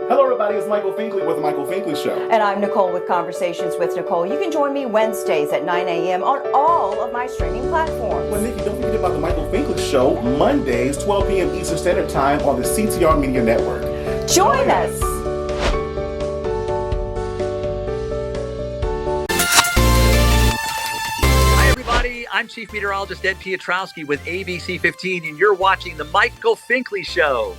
Hello, everybody. It's Michael Finkley with The Michael Finkley Show. And I'm Nicole with Conversations with Nicole. You can join me Wednesdays at 9 a.m. on all of my streaming platforms. Well, Nikki, don't forget about The Michael Finkley Show, Mondays, 12 p.m. Eastern Standard Time on the CTR Media Network. Join us. Hi, everybody. I'm Chief Meteorologist Ed Piotrowski with ABC 15, and you're watching The Michael Finkley Show.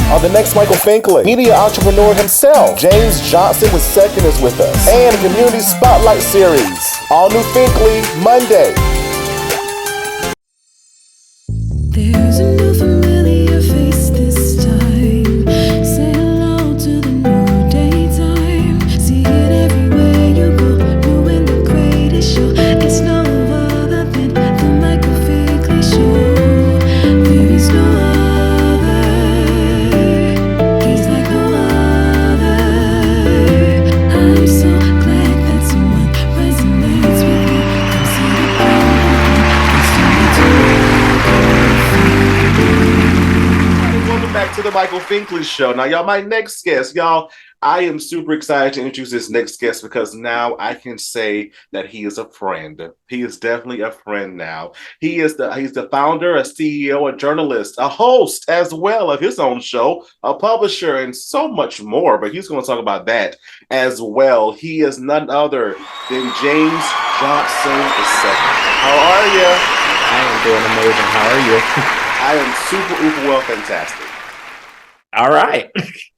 On the next Michael Finkley, media entrepreneur himself, James Johnson II is with us. And a community spotlight series, all new Finkley, Monday. There's a new familiar face this time. Say hello to the new daytime. See it everywhere you go. New and the greatest show. It's no other than the Michael Finkley Show. There is no other. He's like no other. I'm so glad that someone resonates with me. Come see the Welcome back to the Michael Finkley Show. Now, y'all, my next guest, y'all, I am super excited to introduce this next guest because now I can say that he is a friend. He is definitely a friend now. He's the founder, a CEO, a journalist, a host as well of his own show, a publisher, and so much more. But he's going to talk about that as well. He is none other than James Johnson II. How are you? I am doing amazing. How are you? I am super, uber well, fantastic. All right.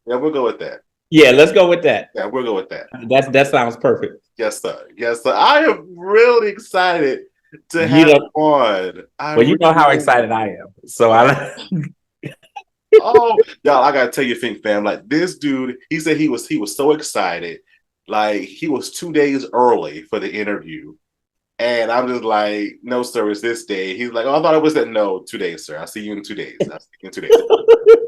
Yeah, we'll go with that. Yeah, let's go with that. Yeah, we'll go with that. That sounds perfect. Yes, sir. Yes, sir. I am really excited to have you on. You know how excited I am. So oh, y'all, I gotta tell you, Fink fam, like this dude, he said he was so excited. Like he was 2 days early for the interview. And I'm just like, no, sir, it's this day. He's like, oh, I thought it was that. No, 2 days, sir. I'll see you in 2 days. I'll see you in 2 days.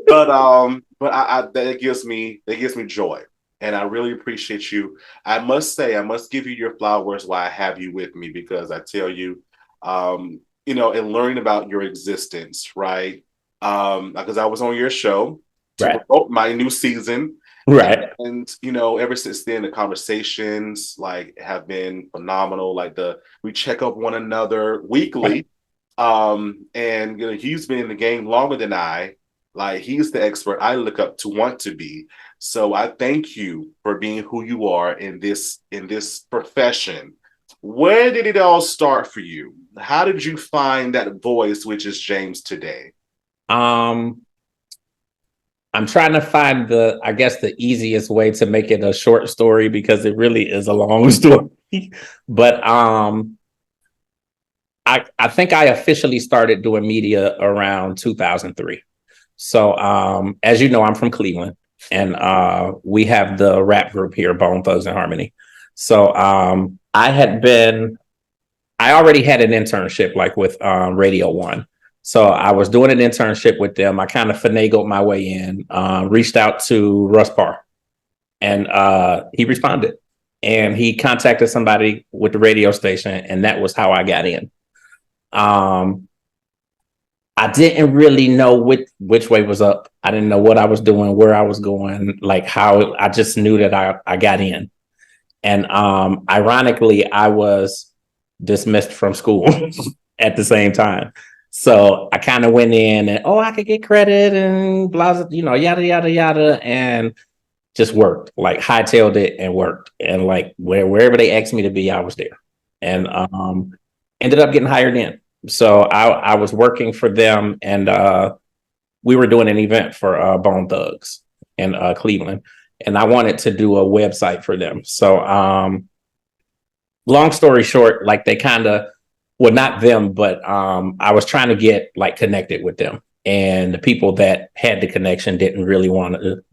But I that gives me joy. And I really appreciate you. I must give you your flowers while I have you with me, because I tell you, in learning about your existence, right? Because I was on your show to promote my new season. Right. And ever since then, the conversations have been phenomenal. We check up one another weekly. And he's been in the game longer than I. He's the expert I look up to want to be. So I thank you for being who you are in this profession. Where did it all start for you? How did you find that voice, which is James today? I'm trying to find the easiest way to make it a short story, because it really is a long story. But I think I officially started doing media around 2003. So as you know, I'm from Cleveland, and we have the rap group here, Bone Thugs and Harmony. So I already had an internship with Radio One. So I was doing an internship with them. I kind of finagled my way in, reached out to Russ Parr, and he responded, and he contacted somebody with the radio station, and that was how I got in. I didn't really know which way was up. I didn't know what I was doing, where I was going, how. I just knew that I got in. And ironically, I was dismissed from school at the same time. So I kind of went in and, I could get credit and blah, yada, yada, yada, and just worked, hightailed it and worked. And wherever they asked me to be, I was there, and ended up getting hired in. So I was working for them, and we were doing an event for Bone Thugs in Cleveland, and I wanted to do a website for them. So long story short, they kind of, well, not them, but I was trying to get connected with them, and the people that had the connection didn't really want to,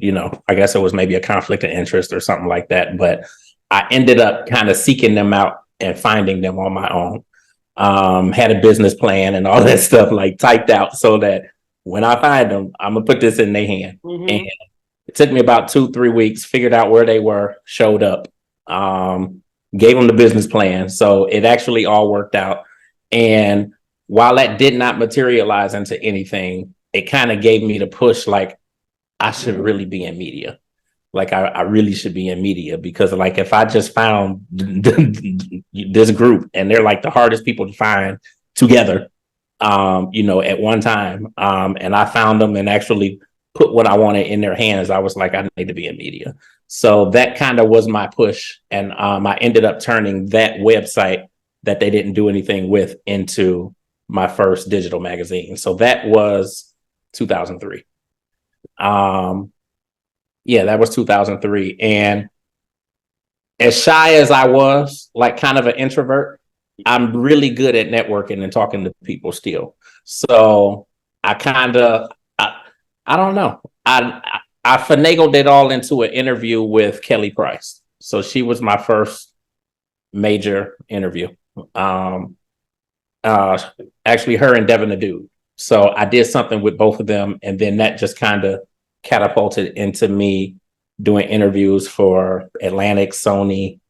I guess it was maybe a conflict of interest or something like that. But I ended up kind of seeking them out and finding them on my own. Had a business plan and all that stuff typed out, so that when I find them, I'm gonna put this in their hand. Mm-hmm. And it took me about 2-3 weeks, figured out where they were, showed up, gave them the business plan. So it actually all worked out. And while that did not materialize into anything, it kind of gave me the push, like, I should really be in media. Like, I really should be in media, because like, if I just found this group, and they're like the hardest people to find together, at one time, and I found them and actually put what I wanted in their hands, I was like, I need to be in media. So that kind of was my push. And I ended up turning that website that they didn't do anything with into my first digital magazine. So that was 2003. Yeah, that was 2003. And as shy as I was, like kind of an introvert, I'm really good at networking and talking to people still. So I kind of, I don't know. I finagled it all into an interview with Kelly Price. So she was my first major interview. Actually, her and Devin the Dude. So I did something with both of them, and then that just kind of catapulted into me doing interviews for Atlantic, Sony,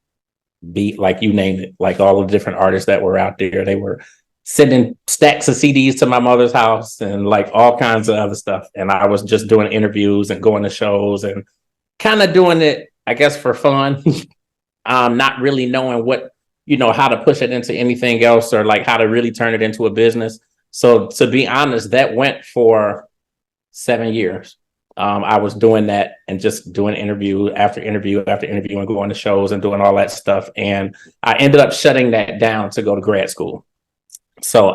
Beat, like you name it, like all the different artists that were out there. They were sending stacks of CDs to my mother's house and like all kinds of other stuff. And I was just doing interviews and going to shows and kind of doing it, I guess, for fun. Not really knowing what, how to push it into anything else, or like how to really turn it into a business. So to be honest, that went for 7 years. I was doing that and just doing interview after interview after interview and going to shows and doing all that stuff. And I ended up shutting that down to go to grad school. So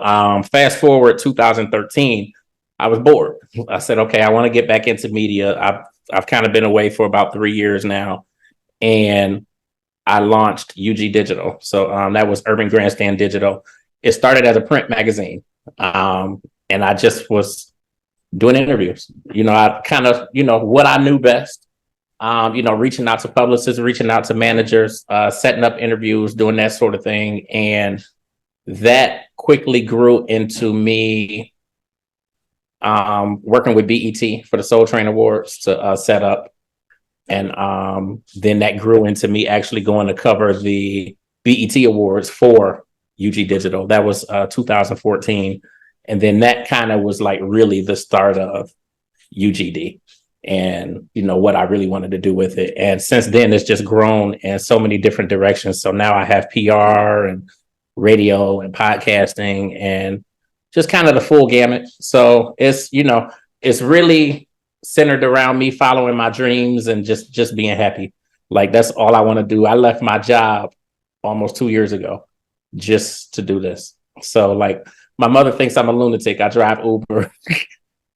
fast forward 2013, I was bored. I said, okay, I want to get back into media. I've kind of been away for about 3 years now. And I launched UG Digital. So that was Urban Grandstand Digital. It started as a print magazine. And I just was doing interviews. I kind of, what I knew best, reaching out to publicists, reaching out to managers, setting up interviews, doing that sort of thing. And that quickly grew into me working with BET for the Soul Train Awards to set up. And then that grew into me actually going to cover the BET Awards for UG Digital. That was 2014. And then that kind of was like really the start of UGD and, what I really wanted to do with it. And since then, it's just grown in so many different directions. So now I have PR and radio and podcasting and just kind of the full gamut. So it's, it's really centered around me following my dreams and just being happy. Like, that's all I want to do. I left my job almost 2 years ago just to do this. So like, my mother thinks I'm a lunatic. I drive Uber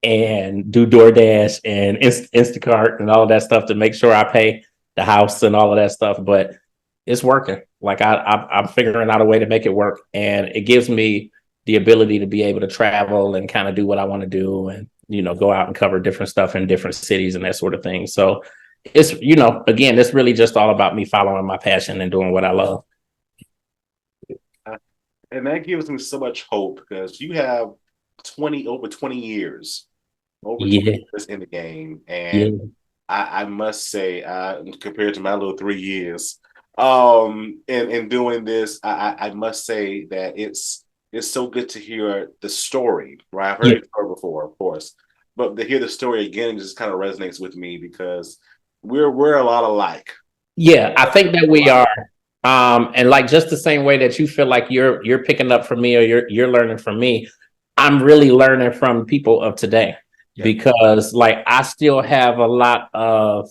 and do DoorDash and Instacart and all of that stuff to make sure I pay the house and all of that stuff. But it's working. Like I'm figuring out a way to make it work. And it gives me the ability to be able to travel and kind of do what I want to do and, go out and cover different stuff in different cities and that sort of thing. So it's, again, it's really just all about me following my passion and doing what I love. And that gives me so much hope because you have over 20 years in the game. And I must say, compared to my little 3 years in doing this, I must say that it's so good to hear the story, right? I've heard the story before, of course, but to hear the story again just kind of resonates with me because we're a lot alike. Yeah, I think that we are. And like just the same way that you feel like you're picking up from me or you're learning from me, I'm really learning from people of today because like I still have a lot of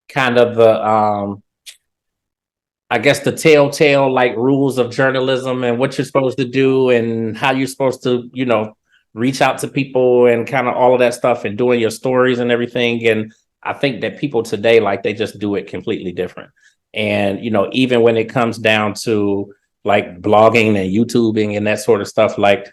kind of the I guess the telltale like rules of journalism and what you're supposed to do and how you're supposed to, reach out to people and kind of all of that stuff and doing your stories and everything. And I think that people today, like they just do it completely different. And, even when it comes down to like blogging and YouTubing and that sort of stuff, like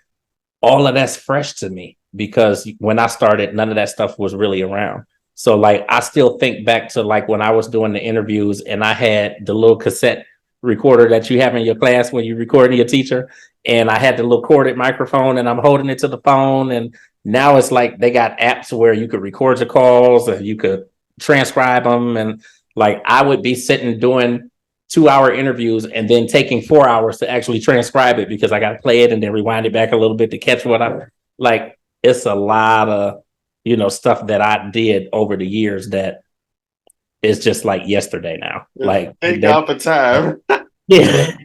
all of that's fresh to me because when I started, none of that stuff was really around. So like, I still think back to like when I was doing the interviews and I had the little cassette recorder that you have in your class when you're recording your teacher. And I had the little corded microphone and I'm holding it to the phone. And now it's like they got apps where you could record your calls and you could transcribe them. And like I would be sitting doing 2-hour interviews and then taking 4 hours to actually transcribe it because I got to play it and then rewind it back a little bit to catch what I like. It's a lot of, stuff that I did over the years that is just like yesterday now. Like, thank God for time. Yeah.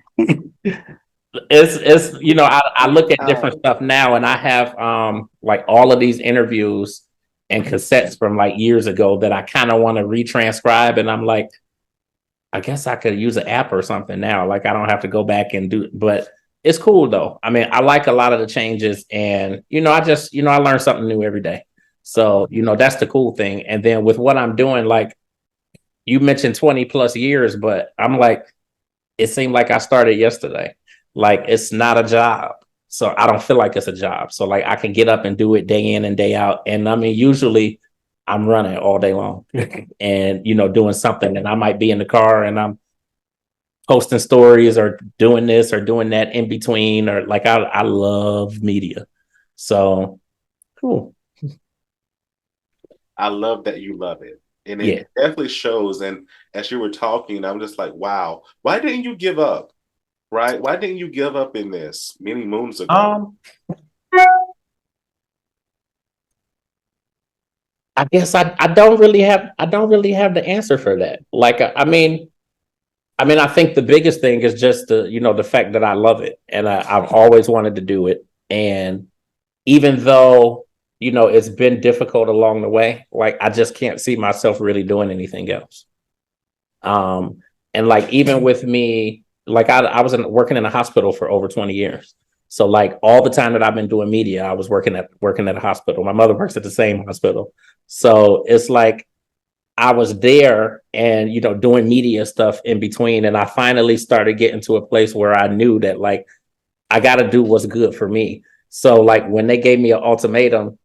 It's I look at different stuff now and I have like all of these interviews and cassettes from like years ago that I kind of want to retranscribe, and I'm like, I guess I could use an app or something now. Like I don't have to go back and do, but it's cool though. I mean, I like a lot of the changes, and I learn something new every day. So, that's the cool thing. And then with what I'm doing, like you mentioned 20 plus years, but I'm like, it seemed like I started yesterday. Like it's not a job. So I don't feel like it's a job. So like I can get up and do it day in and day out. And I mean, usually I'm running all day long and, doing something, and I might be in the car and I'm posting stories or doing this or doing that in between, or like, I love media. So cool. I love that you love it. And it definitely shows. And as you were talking, I'm just like, wow, why didn't you give up? Right? Why didn't you give up in this many moons ago? I guess I don't really have the answer for that. Like, I mean, I think the biggest thing is just the fact that I love it, and I've always wanted to do it. And even though, it's been difficult along the way, like I just can't see myself really doing anything else. And like, even with me, like I was working in a hospital for over 20 years. So like all the time that I've been doing media, I was working at a hospital. My mother works at the same hospital. So it's like I was there and, doing media stuff in between. And I finally started getting to a place where I knew that like, I got to do what's good for me. So like when they gave me an ultimatum,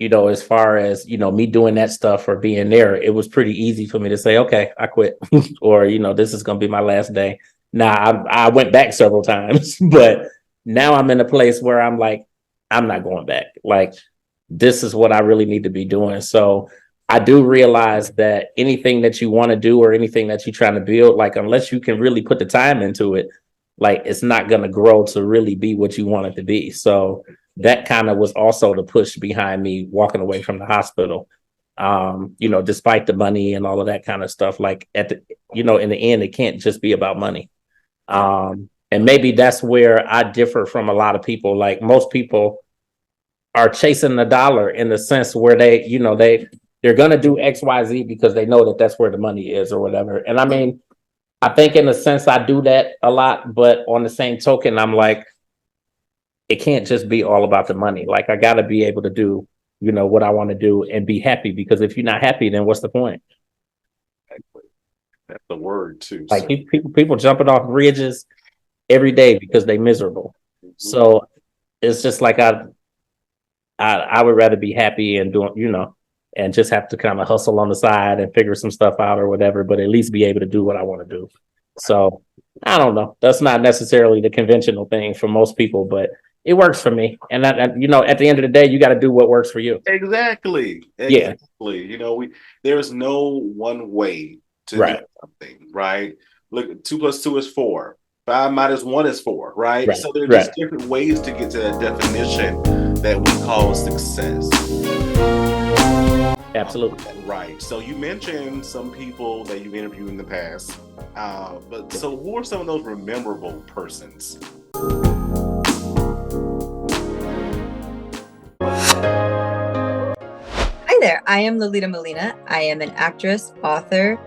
as far as, me doing that stuff or being there, it was pretty easy for me to say, okay, I quit or, this is going to be my last day. Now I went back several times, but now I'm in a place where I'm like, I'm not going back. Like, this is what I really need to be doing. So I do realize that anything that you want to do or anything that you're trying to build, like, unless you can really put the time into it, like, it's not going to grow to really be what you want it to be. So that kind of was also the push behind me walking away from the hospital. Despite the money and all of that kind of stuff, like in the end, it can't just be about money. And maybe that's where I differ from a lot of people. Like most people are chasing the dollar in the sense where they're going to do X, Y, Z because they know that that's where the money is or whatever. And I mean, I think in a sense I do that a lot, but on the same token, I'm like, it can't just be all about the money. Like I got to be able to do, what I want to do and be happy, because if you're not happy, then what's the point? That's the word too. Like people jumping off bridges every day because they miserable. Mm-hmm. So it's just like I would rather be happy and doing, and just have to kind of hustle on the side and figure some stuff out or whatever, but at least be able to do what I want to do. So I don't know. That's not necessarily the conventional thing for most people, but it works for me. And at the end of the day, you got to do what works for you. Exactly. Yeah. There's no one way to do something, right? Look, 2 + 2 is 4. 5 - 1 is 4, right? So there are just different ways to get to that definition that we call success. Absolutely. Right. So you mentioned some people that you've interviewed in the past, but so who are some of those memorable persons? Hi there, I am Lolita Molina. I am an actress, author,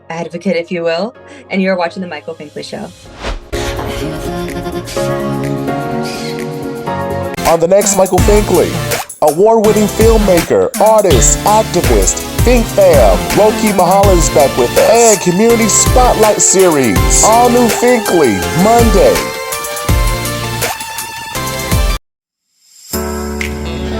advocate, if you will, and you're watching The Michael Finkley Show. On the next Michael Finkley, award-winning filmmaker, artist, activist, Fink Fam, Loki Mahala is back with us, and Community Spotlight Series, all new Finkley, Monday.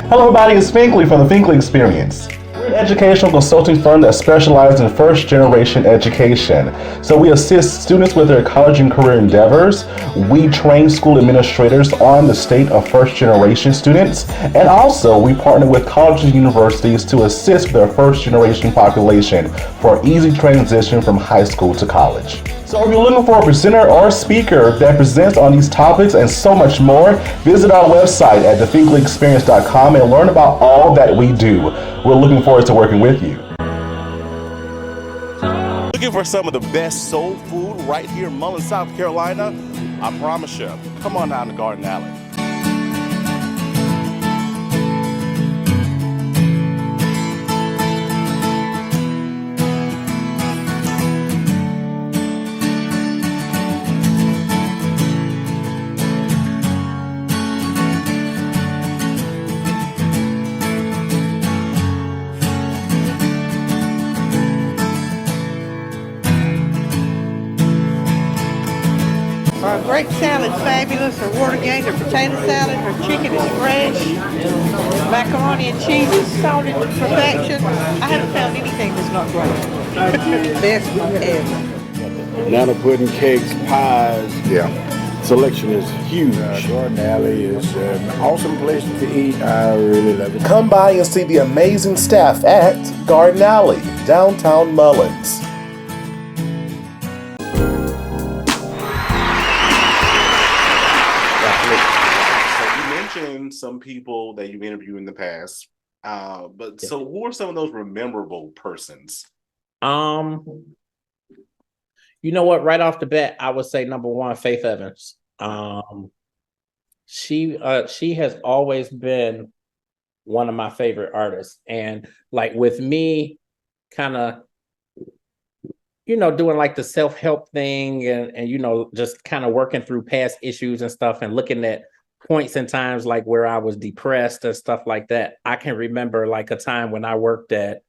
Hello everybody, it's Finkley from the Finkley Experience. We're an educational consulting firm that specializes in first-generation education. So we assist students with their college and career endeavors. We train school administrators on the state of first-generation students. And also, we partner with colleges and universities to assist their first-generation population for easy transition from high school to college. So if you're looking for a presenter or speaker that presents on these topics and so much more, visit our website at thethinklyexperience.com and learn about all that we do. We're looking forward to working with you. Looking for some of the best soul food right here in Mullen, South Carolina? I promise you, come on down to Garden Alley. Our grape salad's fabulous, our water gate, our potato salad, our chicken is fresh, macaroni and cheese is salted to perfection. I haven't found anything that's not great. Best ever. Banana pudding, cakes, pies. Yeah. Selection is huge. Garden Alley is an awesome place to eat. I really love it. Come by and see the amazing staff at Garden Alley, downtown Mullins. Some people that you've interviewed in the past, but so who are some of those memorable persons? You know what? Right off the bat, I would say number one, Faith Evans. She has always been one of my favorite artists, and like with me, kind of, doing like the self-help thing, and just kind of working through past issues and stuff, and looking at points and times like where I was depressed and stuff like that. I can remember like a time when I worked at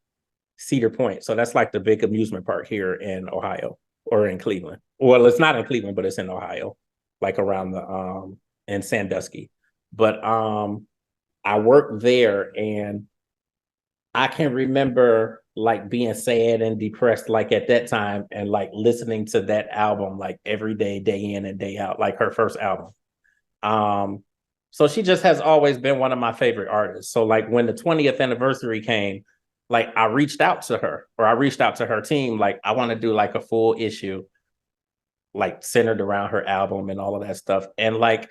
Cedar Point. So that's like the big amusement park here in Ohio or in Cleveland. Well, it's not in Cleveland, but it's in Ohio, like around the in Sandusky. But I worked there, and I can remember like being sad and depressed like at that time, and like listening to that album like every day, day in and day out, like her first album. So she just has always been one of my favorite artists. So like when the 20th anniversary came, like I reached out to her, or I reached out to her team, like I want to do like a full issue, like centered around her album and all of that stuff. And like,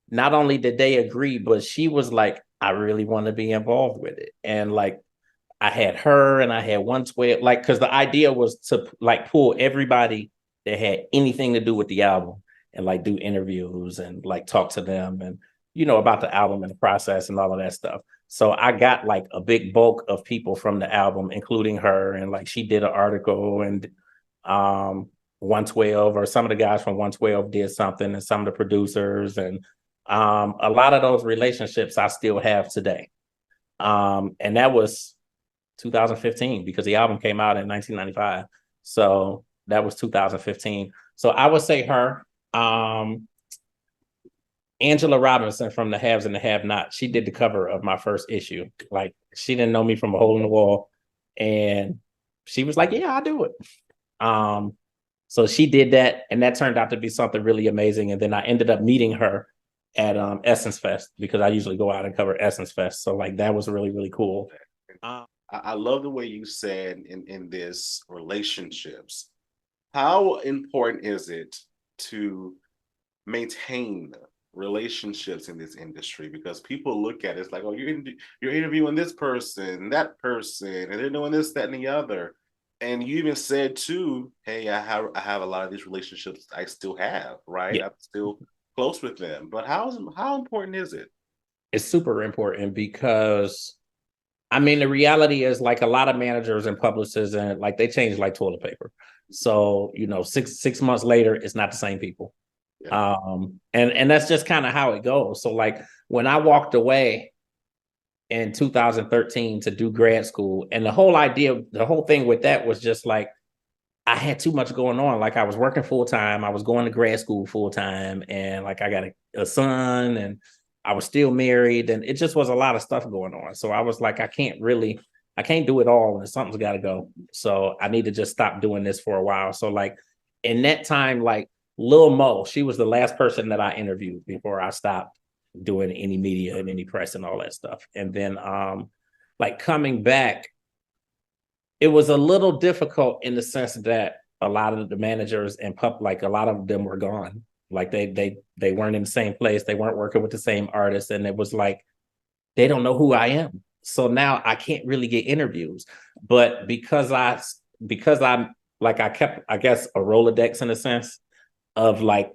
not only did they agree, but she was like, I really want to be involved with it. And like, I had her and I had 112, like, cause the idea was to like pull everybody that had anything to do with the album and like do interviews and like talk to them and, about the album and the process and all of that stuff. So I got like a big bulk of people from the album, including her. And like, she did an article, and 112, or some of the guys from 112 did something, and some of the producers, and a lot of those relationships I still have today. And that was 2015 because the album came out in 1995. So that was 2015. So I would say her. Angela Robinson from The Haves and the Have-Nots. She did the cover of my first issue. Like, she didn't know me from a hole in the wall, and she was like, yeah, I'll do it. So she did that, and that turned out to be something really amazing. And then I ended up meeting her at Essence Fest, because I usually go out and cover Essence Fest. So like, that was really, really cool. I love the way you said in this relationships, how important is it to maintain relationships in this industry? Because people look at it, it's like, oh, you're interviewing this person, that person, and they're doing this, that, and the other. And you even said too, hey, I have a lot of these relationships I still have, right? Yeah. I'm still close with them. But how important is it? It's super important, because I mean, the reality is, like, a lot of managers and publicists, and like, they change like toilet paper. So, 6 months later, it's not the same people. Yeah. And that's just kind of how it goes. So like, when I walked away in 2013 to do grad school, and the whole thing with that was just like, I had too much going on. Like, I was working full time, I was going to grad school full time, and like, I got a son, and I was still married, and it just was a lot of stuff going on. So I was like, I can't really I can't do it all and something's got to go. So I need to just stop doing this for a while. So like in that time, like Lil Mo, she was the last person that I interviewed before I stopped doing any media and any press and all that stuff. And then like coming back, it was a little difficult in the sense that a lot of the managers and like a lot of them were gone. Like they weren't in the same place. They weren't working with the same artists. And it was like, they don't know who I am. So now I can't really get interviews. But because I'm like, I kept, I guess, a Rolodex in a sense of like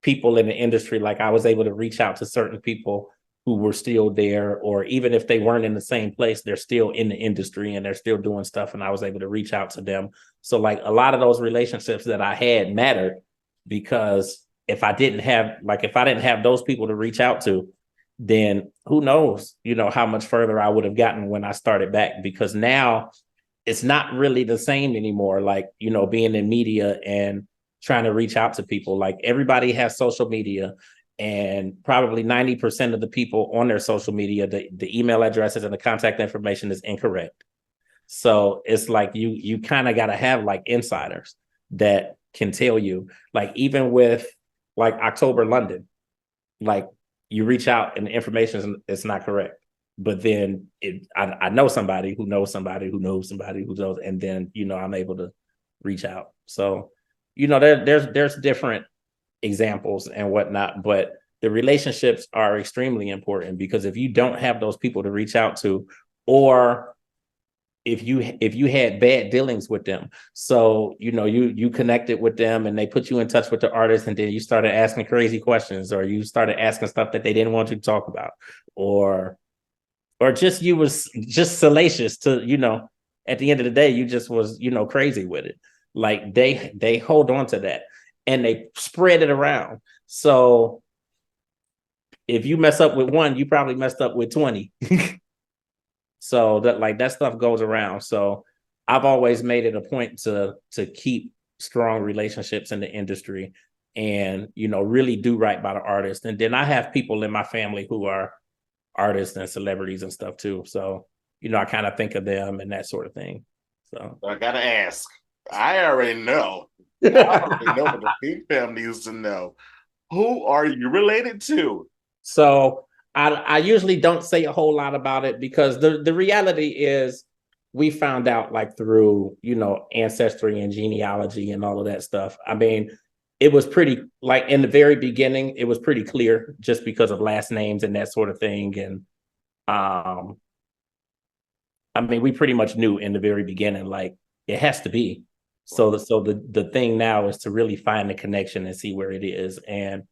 people in the industry, like I was able to reach out to certain people who were still there, or even if they weren't in the same place, they're still in the industry and they're still doing stuff. And I was able to reach out to them. So like a lot of those relationships that I had mattered, because if I didn't have those people to reach out to, then who knows, how much further I would have gotten when I started back, because now it's not really the same anymore. Like, being in media and trying to reach out to people, like everybody has social media, and probably 90% of the people on their social media, the email addresses and the contact information is incorrect. So it's like you kind of got to have like insiders that can tell you, like even with like October London, like you reach out and the information is not correct. But then I know somebody who knows somebody who knows somebody who knows, and then, I'm able to reach out. So, there's different examples and whatnot, but the relationships are extremely important, because if you don't have those people to reach out to, or if you had bad dealings with them, so you connected with them and they put you in touch with the artist, and then you started asking crazy questions, or you started asking stuff that they didn't want you to talk about, or just you was just salacious to, at the end of the day, you just was, crazy with it. Like they hold on to that and they spread it around. So if you mess up with one, you probably messed up with 20. So that stuff goes around. So I've always made it a point to keep strong relationships in the industry and, really do right by the artist. And then I have people in my family who are artists and celebrities and stuff too. So, I kind of think of them and that sort of thing. So I gotta ask. I already know. I already know what the Pink Fam needs to know. Who are you related to? So I usually don't say a whole lot about it, because the reality is we found out like through, ancestry and genealogy and all of that stuff. I mean, it was pretty, like in the very beginning, it was pretty clear just because of last names and that sort of thing. And I mean, we pretty much knew in the very beginning, like it has to be. So the thing now is to really find the connection and see where it is. And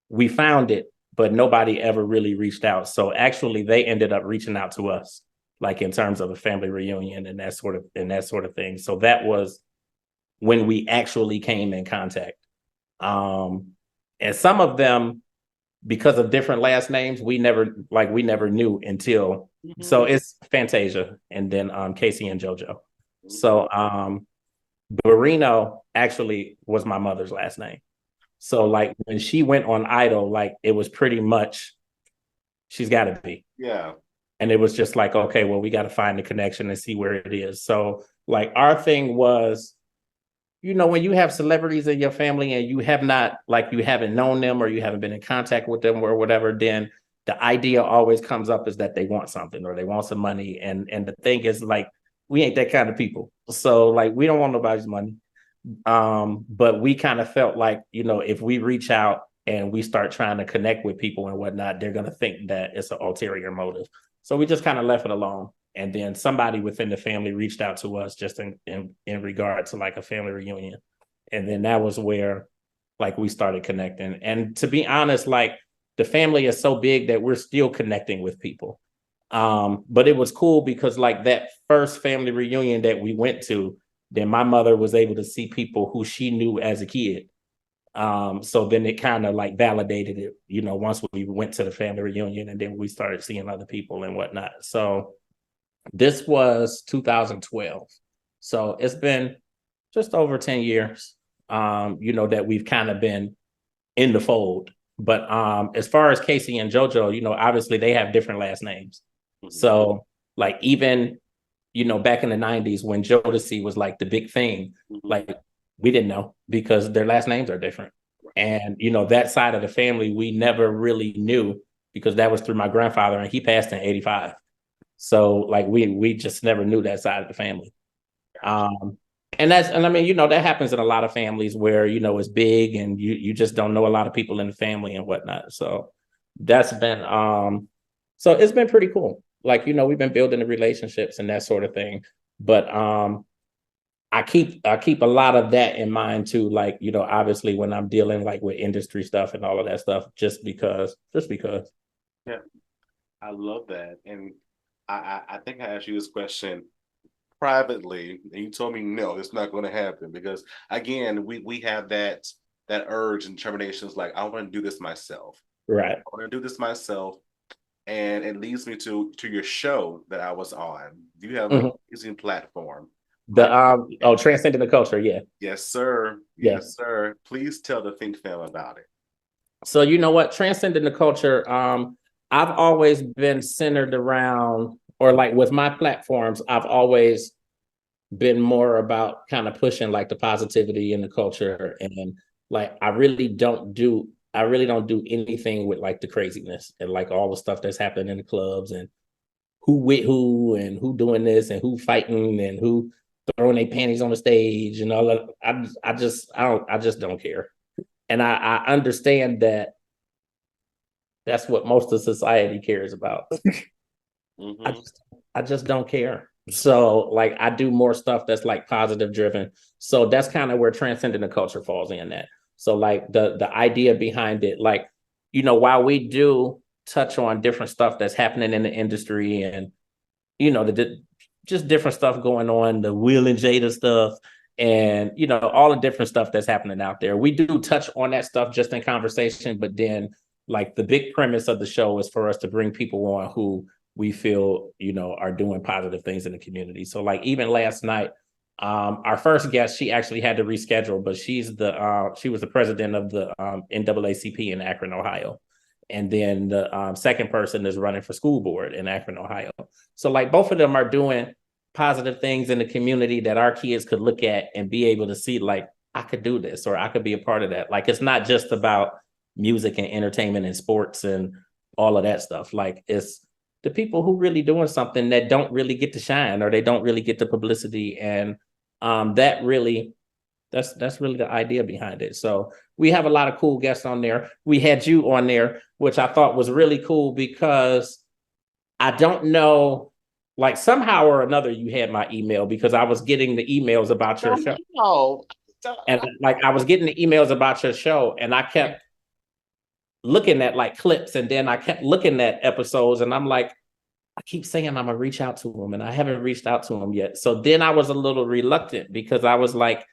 we found it, but nobody ever really reached out. So actually they ended up reaching out to us, like in terms of a family reunion and that sort of thing. So that was when we actually came in contact. And some of them, because of different last names, we never knew until, so it's Fantasia and then Casey and JoJo. So Barino actually was my mother's last name. So like when she went on Idol, like it was pretty much, she's got to be. Yeah. And it was just like, okay, well, we got to find the connection and see where it is. So like our thing was, when you have celebrities in your family and you haven't known them or you haven't been in contact with them or whatever, then the idea always comes up is that they want something or they want some money. And the thing is, like, we ain't that kind of people. So like, we don't want nobody's money. But we kind of felt like, if we reach out and we start trying to connect with people and whatnot, they're going to think that it's an ulterior motive. So we just kind of left it alone. And then somebody within the family reached out to us just in regard to like a family reunion. And then that was where like we started connecting. And to be honest, like the family is so big that we're still connecting with people. But it was cool because like that first family reunion that we went to, then my mother was able to see people who she knew as a kid. So then it kind of like validated it, once we went to the family reunion and then we started seeing other people and whatnot. So this was 2012. So it's been just over 10 years, that we've kind of been in the fold. But as far as Casey and JoJo, obviously they have different last names. So Like even, back in the 90s when Jodeci was like the big thing, like we didn't know because their last names are different. And, that side of the family, we never really knew because that was through my grandfather and he passed in 85. So like we just never knew that side of the family. And I mean, that happens in a lot of families where, it's big and you just don't know a lot of people in the family and whatnot. So that's been, so it's been pretty cool. Like, we've been building the relationships and that sort of thing. But I keep a lot of that in mind too. Like, obviously when I'm dealing like with industry stuff and all of that stuff, just because. Yeah, I love that. And I think I asked you this question privately, and you told me no, it's not going to happen because again, we have that urge and determinations. Like I want to do this myself. Right. I want to do this myself, and it leads me to your show that I was on. You have an amazing platform. The Transcending the Culture, yeah. Yes, sir. Yes, sir. Please tell the Think Fam about it. So you know what, Transcending the Culture, I've always been centered around, or like with my platforms, I've always been more about kind of pushing like the positivity in the culture. And like I really don't do anything with like the craziness and like all the stuff that's happening in the clubs and who with who and who doing this and who fighting and who throwing their panties on the stage and all that. I just don't care. And I understand that that's what most of society cares about. I just don't care. So like I do more stuff that's like positive driven. So that's kind of where Transcending the Culture falls in that. So like the idea behind it, like, while we do touch on different stuff that's happening in the industry and, just different stuff going on, the Will and Jada stuff and, all the different stuff that's happening out there. We do touch on that stuff just in conversation, but then like the big premise of the show is for us to bring people on who we feel, are doing positive things in the community. So like even last night, our first guest, she actually had to reschedule, but she was the president of the NAACP in Akron, Ohio. And then the second person is running for school board in Akron, Ohio. So like both of them are doing positive things in the community that our kids could look at and be able to see like, I could do this or I could be a part of that. Like, it's not just about music and entertainment and sports and all of that stuff. Like it's the people who really doing something that don't really get to shine or they don't really get the publicity. And that's really the idea behind it. So we have a lot of cool guests on there. We had you on there, which I thought was really cool because I don't know, like somehow or another you had my email because I was getting the emails about your show. No. And like I was getting the emails about your show and I kept looking at like clips and then I kept looking at episodes and I'm like, I keep saying I'm gonna reach out to him and I haven't reached out to him yet. So then I was a little reluctant because I was like,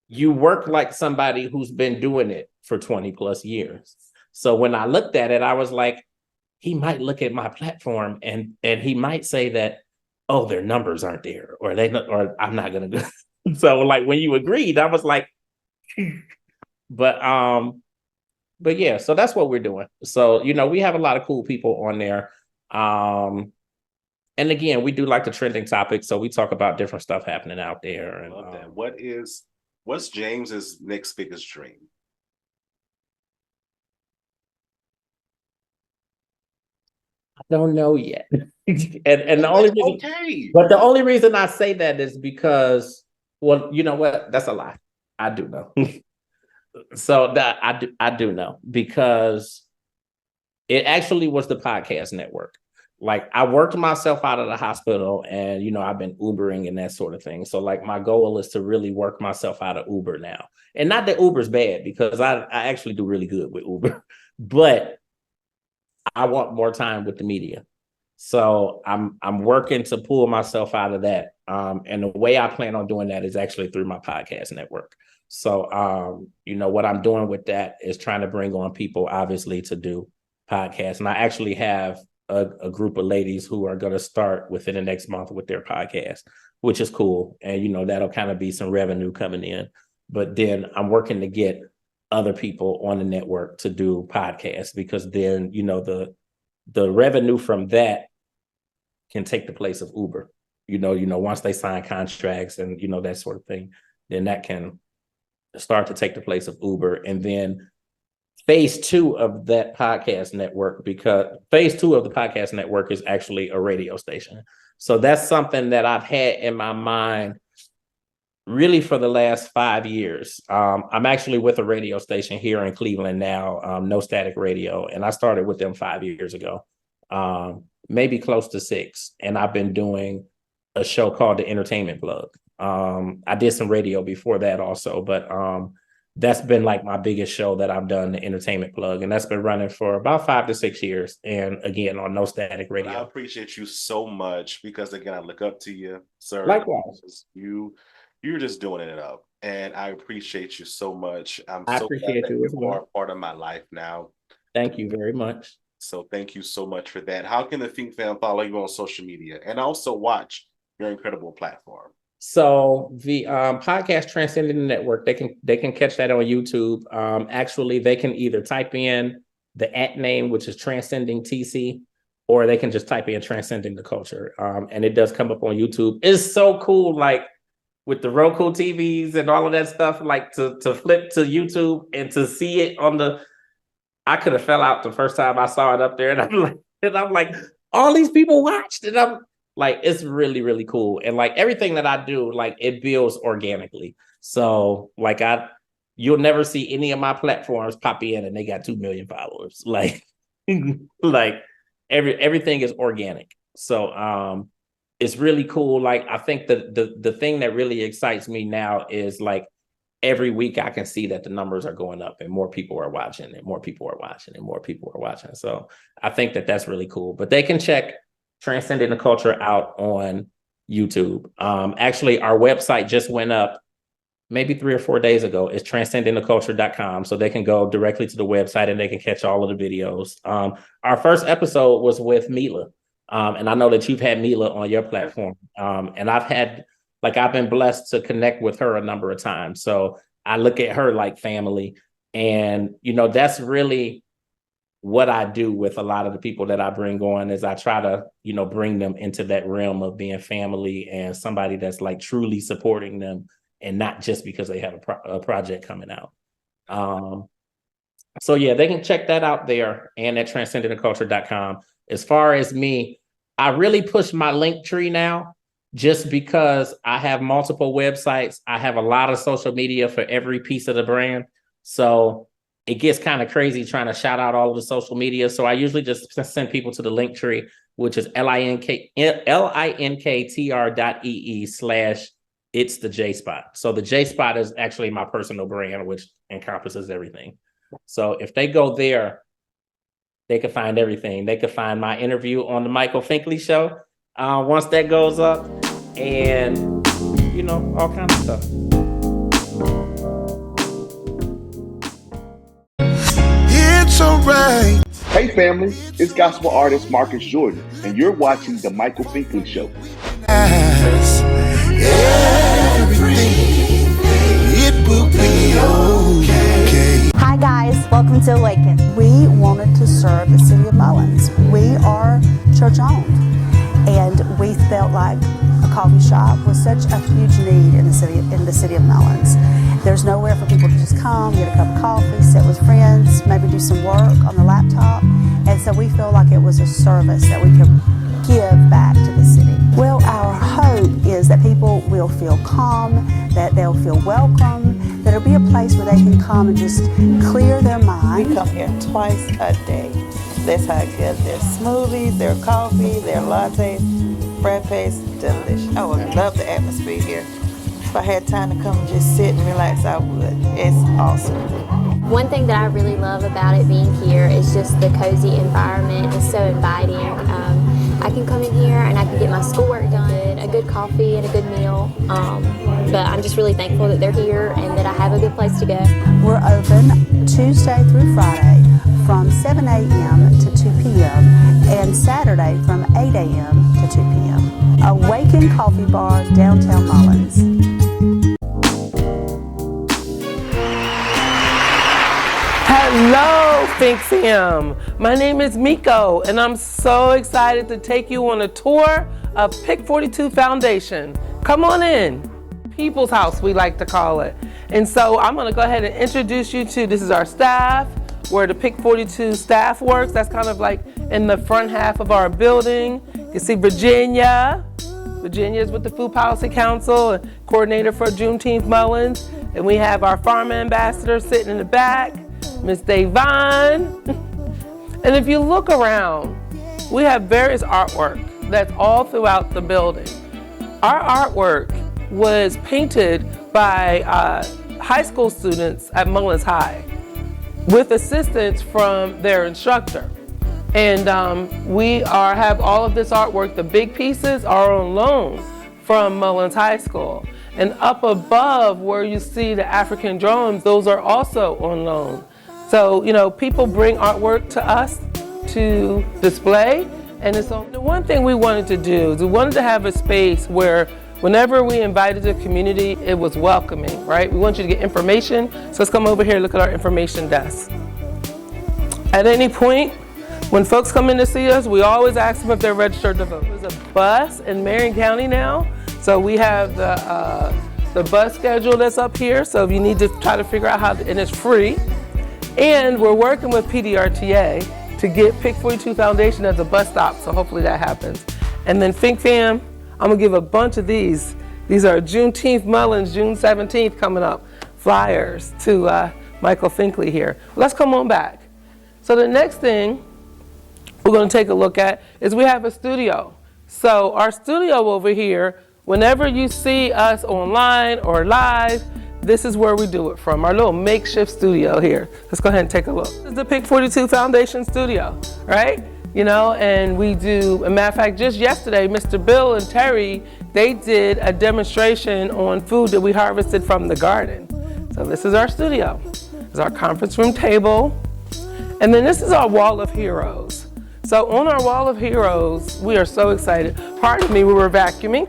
you work like somebody who's been doing it for 20 plus years. So when I looked at it, I was like, he might look at my platform and he might say that, oh, their numbers aren't there or I'm not gonna go. So like when you agreed, I was like, but yeah, so that's what we're doing. So, we have a lot of cool people on there. And again, we do like the trending topics. So we talk about different stuff happening out there. And love that. What's James's next biggest dream? I don't know yet. and the only reason, but the only reason I say that is because, well, you know what? That's a lie. I do know. So that I do know because it actually was the podcast network. Like I worked myself out of the hospital and, I've been Ubering and that sort of thing. So like my goal is to really work myself out of Uber now. And not that Uber's bad because I actually do really good with Uber, but I want more time with the media. So I'm working to pull myself out of that. And the way I plan on doing that is actually through my podcast network. So, what I'm doing with that is trying to bring on people, obviously, to do podcasts. And I actually have a group of ladies who are going to start within the next month with their podcast, which is cool. And, that'll kind of be some revenue coming in. But then I'm working to get other people on the network to do podcasts because then, the revenue from that can take the place of Uber. Once they sign contracts and, that sort of thing, then that can start to take the place of Uber. And then phase 2 of that podcast network, because phase 2 of the podcast network is actually a radio station. So that's something that I've had in my mind really for the last 5 years. I'm actually with a radio station here in Cleveland now, No Static Radio, and I started with them 5 years ago, maybe close to 6. And I've been doing a show called The Entertainment Plug. I did some radio before that also, but that's been like my biggest show that I've done, The Entertainment Plug, and that's been running for about 5 to 6 years. And again, on No Static Radio. I appreciate you so much because again, I look up to you, sir. Likewise. You're just doing it up, and I appreciate you so much. I so appreciate glad you as that well. you are part of my life now. Thank you very much. So thank you so much for that. How can the Think Fam follow you on social media and also watch your incredible platform? So the podcast Transcending the Network, they can catch that on YouTube. Actually, they can either type in the @ name, which is Transcending TC, or they can just type in Transcending the Culture. And it does come up on YouTube. It's so cool, like with the Roku TVs and all of that stuff, like to flip to YouTube and to see it on I could have fell out the first time I saw it up there, and I'm like, all these people watched, and I'm like, it's really, really cool. And like everything that I do, like it builds organically. So like you'll never see any of my platforms pop in and they got 2 million followers. Like, like everything is organic. So it's really cool. Like I think the thing that really excites me now is like every week I can see that the numbers are going up and more people are watching and more people are watching and more people are watching. So I think that that's really cool. But they can check Transcending the Culture out on YouTube. Actually, our website just went up maybe 3 or 4 days ago. It's transcendingtheculture.com. So they can go directly to the website and they can catch all of the videos. Our first episode was with Mila. And I know that you've had Mila on your platform. And I've been blessed to connect with her a number of times. So I look at her like family. And, that's really what I do with a lot of the people that I bring on is I try to, bring them into that realm of being family and somebody that's like truly supporting them and not just because they have a project coming out. So yeah, they can check that out there and at transcendingtheculture.com. As far as me, I really push my link tree now just because I have multiple websites. I have a lot of social media for every piece of the brand. So it gets kind of crazy trying to shout out all of the social media. So I usually just send people to the link tree, which is linktr.ee/it's the J Spot. So the J Spot is actually my personal brand, which encompasses everything. So if they go there, they can find everything. They could find my interview on the Michael Finkley Show once that goes up, and all kinds of stuff. It's alright. Hey family, it's gospel artist Marcus Jordan, and you're watching The Michael Finkley Show. It will be okay. Hi guys, welcome to Awaken. We wanted to serve the city of Mullins. We are church owned, and we felt like a coffee shop was such a huge need in the city of Mullins. There's nowhere for people to just come, get a cup of coffee, sit with friends, maybe do some work on the laptop. And so we feel like it was a service that we could give back to the city. Well, our hope is that people will feel calm, that they'll feel welcome, that it'll be a place where they can come and just clear their mind. We come here twice a day. That's how good their smoothies, their coffee, their lattes, frappes, delicious. I would love the atmosphere here. If I had time to come and just sit and relax, I would. It's awesome. One thing that I really love about it being here is just the cozy environment. It's so inviting. I can come in here and I can get my schoolwork done, a good coffee and a good meal. But I'm just really thankful that they're here and that I have a good place to go. We're open Tuesday through Friday from 7 a.m. to 2 p.m. and Saturday from 8 a.m. to 2 p.m. Awaken Coffee Bar, downtown Mullins. Hello, Think Fam. My name is Miko, and I'm so excited to take you on a tour of P42 Foundation. Come on in. People's House, we like to call it. And so I'm gonna go ahead and introduce you to, this is our staff, where the P42 staff works. That's kind of like in the front half of our building. You can see Virginia. Virginia is with the Food Policy Council, and coordinator for Juneteenth Mullins. And we have our farm ambassador sitting in the back, Miss Davon. And if you look around, we have various artwork that's all throughout the building. Our artwork was painted by high school students at Mullins High with assistance from their instructor. And we have all of this artwork. The big pieces are on loan from Mullins High School. And up above where you see the African drums, those are also on loan. So, you know, people bring artwork to us to display. And so the one thing we wanted to do is we wanted to have a space where whenever we invited the community, it was welcoming, right? We want you to get information. So let's come over here and look at our information desk. At any point, when folks come in to see us, we always ask them if they're registered to vote. There's a bus in Marion County now. So we have the bus schedule that's up here. So if you need to try to figure out how, and it's free. And we're working with PDRTA to get P42 Foundation as a bus stop. So hopefully that happens. And then Think Fam, I'm gonna give a bunch of these. These are Juneteenth Mullins, June 17th coming up, flyers to Michael Finkley here. Let's come on back. So the next thing we're gonna take a look at is we have a studio. So our studio over here, whenever you see us online or live, this is where we do it from, our little makeshift studio here. Let's go ahead and take a look. This is the P42 Foundation studio, right? You know, and we do, a matter of fact, just yesterday, Mr. Bill and Terry, they did a demonstration on food that we harvested from the garden. So this is our studio. This is our conference room table. And then this is our wall of heroes. So on our wall of heroes, we are so excited. Pardon me, we were vacuuming.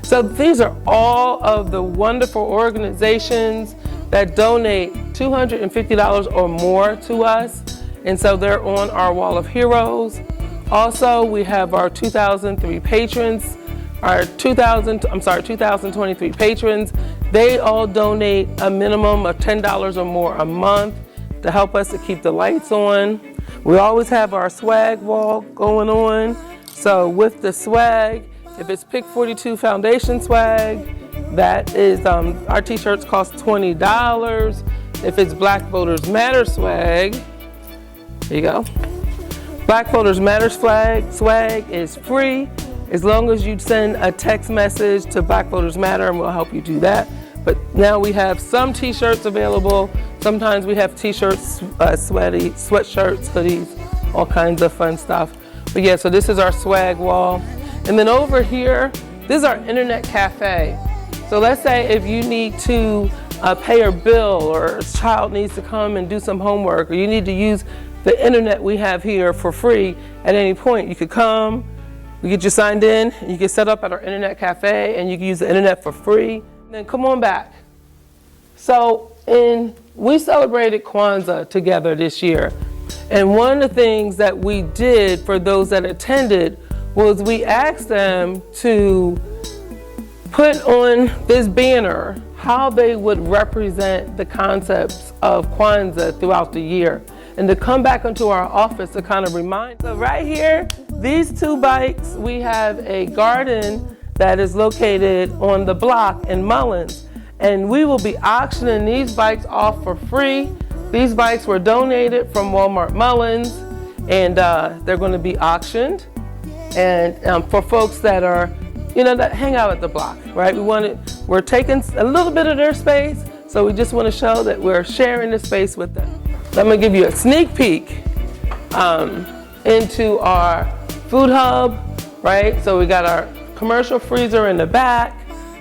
So these are all of the wonderful organizations that donate $250 or more to us. And so they're on our wall of heroes. Also, we have our 2003 patrons, our 2023 patrons. They all donate a minimum of $10 or more a month to help us to keep the lights on. We always have our swag wall going on. So with the swag, if it's P42 Foundation swag, that is, our t-shirts cost $20. If it's Black Voters Matter swag, there you go. Black Voters Matter swag is free as long as you send a text message to Black Voters Matter, and we'll help you do that. But now we have some t-shirts available. Sometimes we have t-shirts, sweatshirts, hoodies, all kinds of fun stuff. But yeah, so this is our swag wall. And then over here, this is our internet cafe. So let's say if you need to pay a bill, or a child needs to come and do some homework, or you need to use the internet we have here for free at any point, you could come, we get you signed in, and you get set up at our internet cafe, and you can use the internet for free. And then come on back. So we celebrated Kwanzaa together this year. And one of the things that we did for those that attended was we asked them to put on this banner how they would represent the concepts of Kwanzaa throughout the year, and to come back into our office to kind of remind. So right here, these two bikes, we have a garden that is located on the block in Mullins, and we will be auctioning these bikes off for free. These bikes were donated from Walmart Mullins, and they're going to be auctioned. And for folks that are, you know, that hang out at the block, right? We're taking a little bit of their space, so we just want to show that we're sharing the space with them. So I'm going to give you a sneak peek into our food hub, right? So we got our commercial freezer in the back,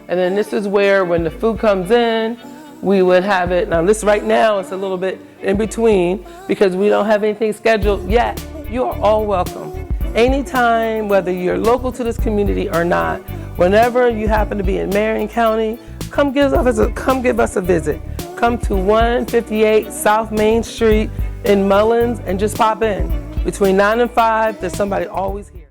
and then this is where, when the food comes in, we would have it. Now this right now is a little bit in between because we don't have anything scheduled yet. You are all welcome. Anytime, whether you're local to this community or not, whenever you happen to be in Marion County, come give us a visit. Come to 158 South Main Street in Mullins and just pop in. Between 9 and 5, there's somebody always here.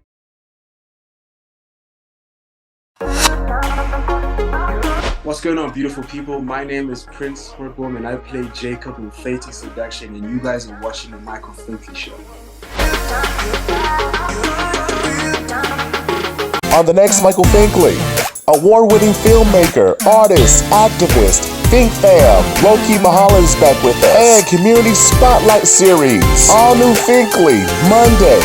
What's going on, beautiful people? My name is Prince Workworm and I play Jacob in Fated Seduction, and you guys are watching the Michael Finkley Show. On the next Michael Finkley, award-winning filmmaker, artist, activist, Think Fam, Loki Mahala is back with us, and Community Spotlight Series. All new Finkley, Monday,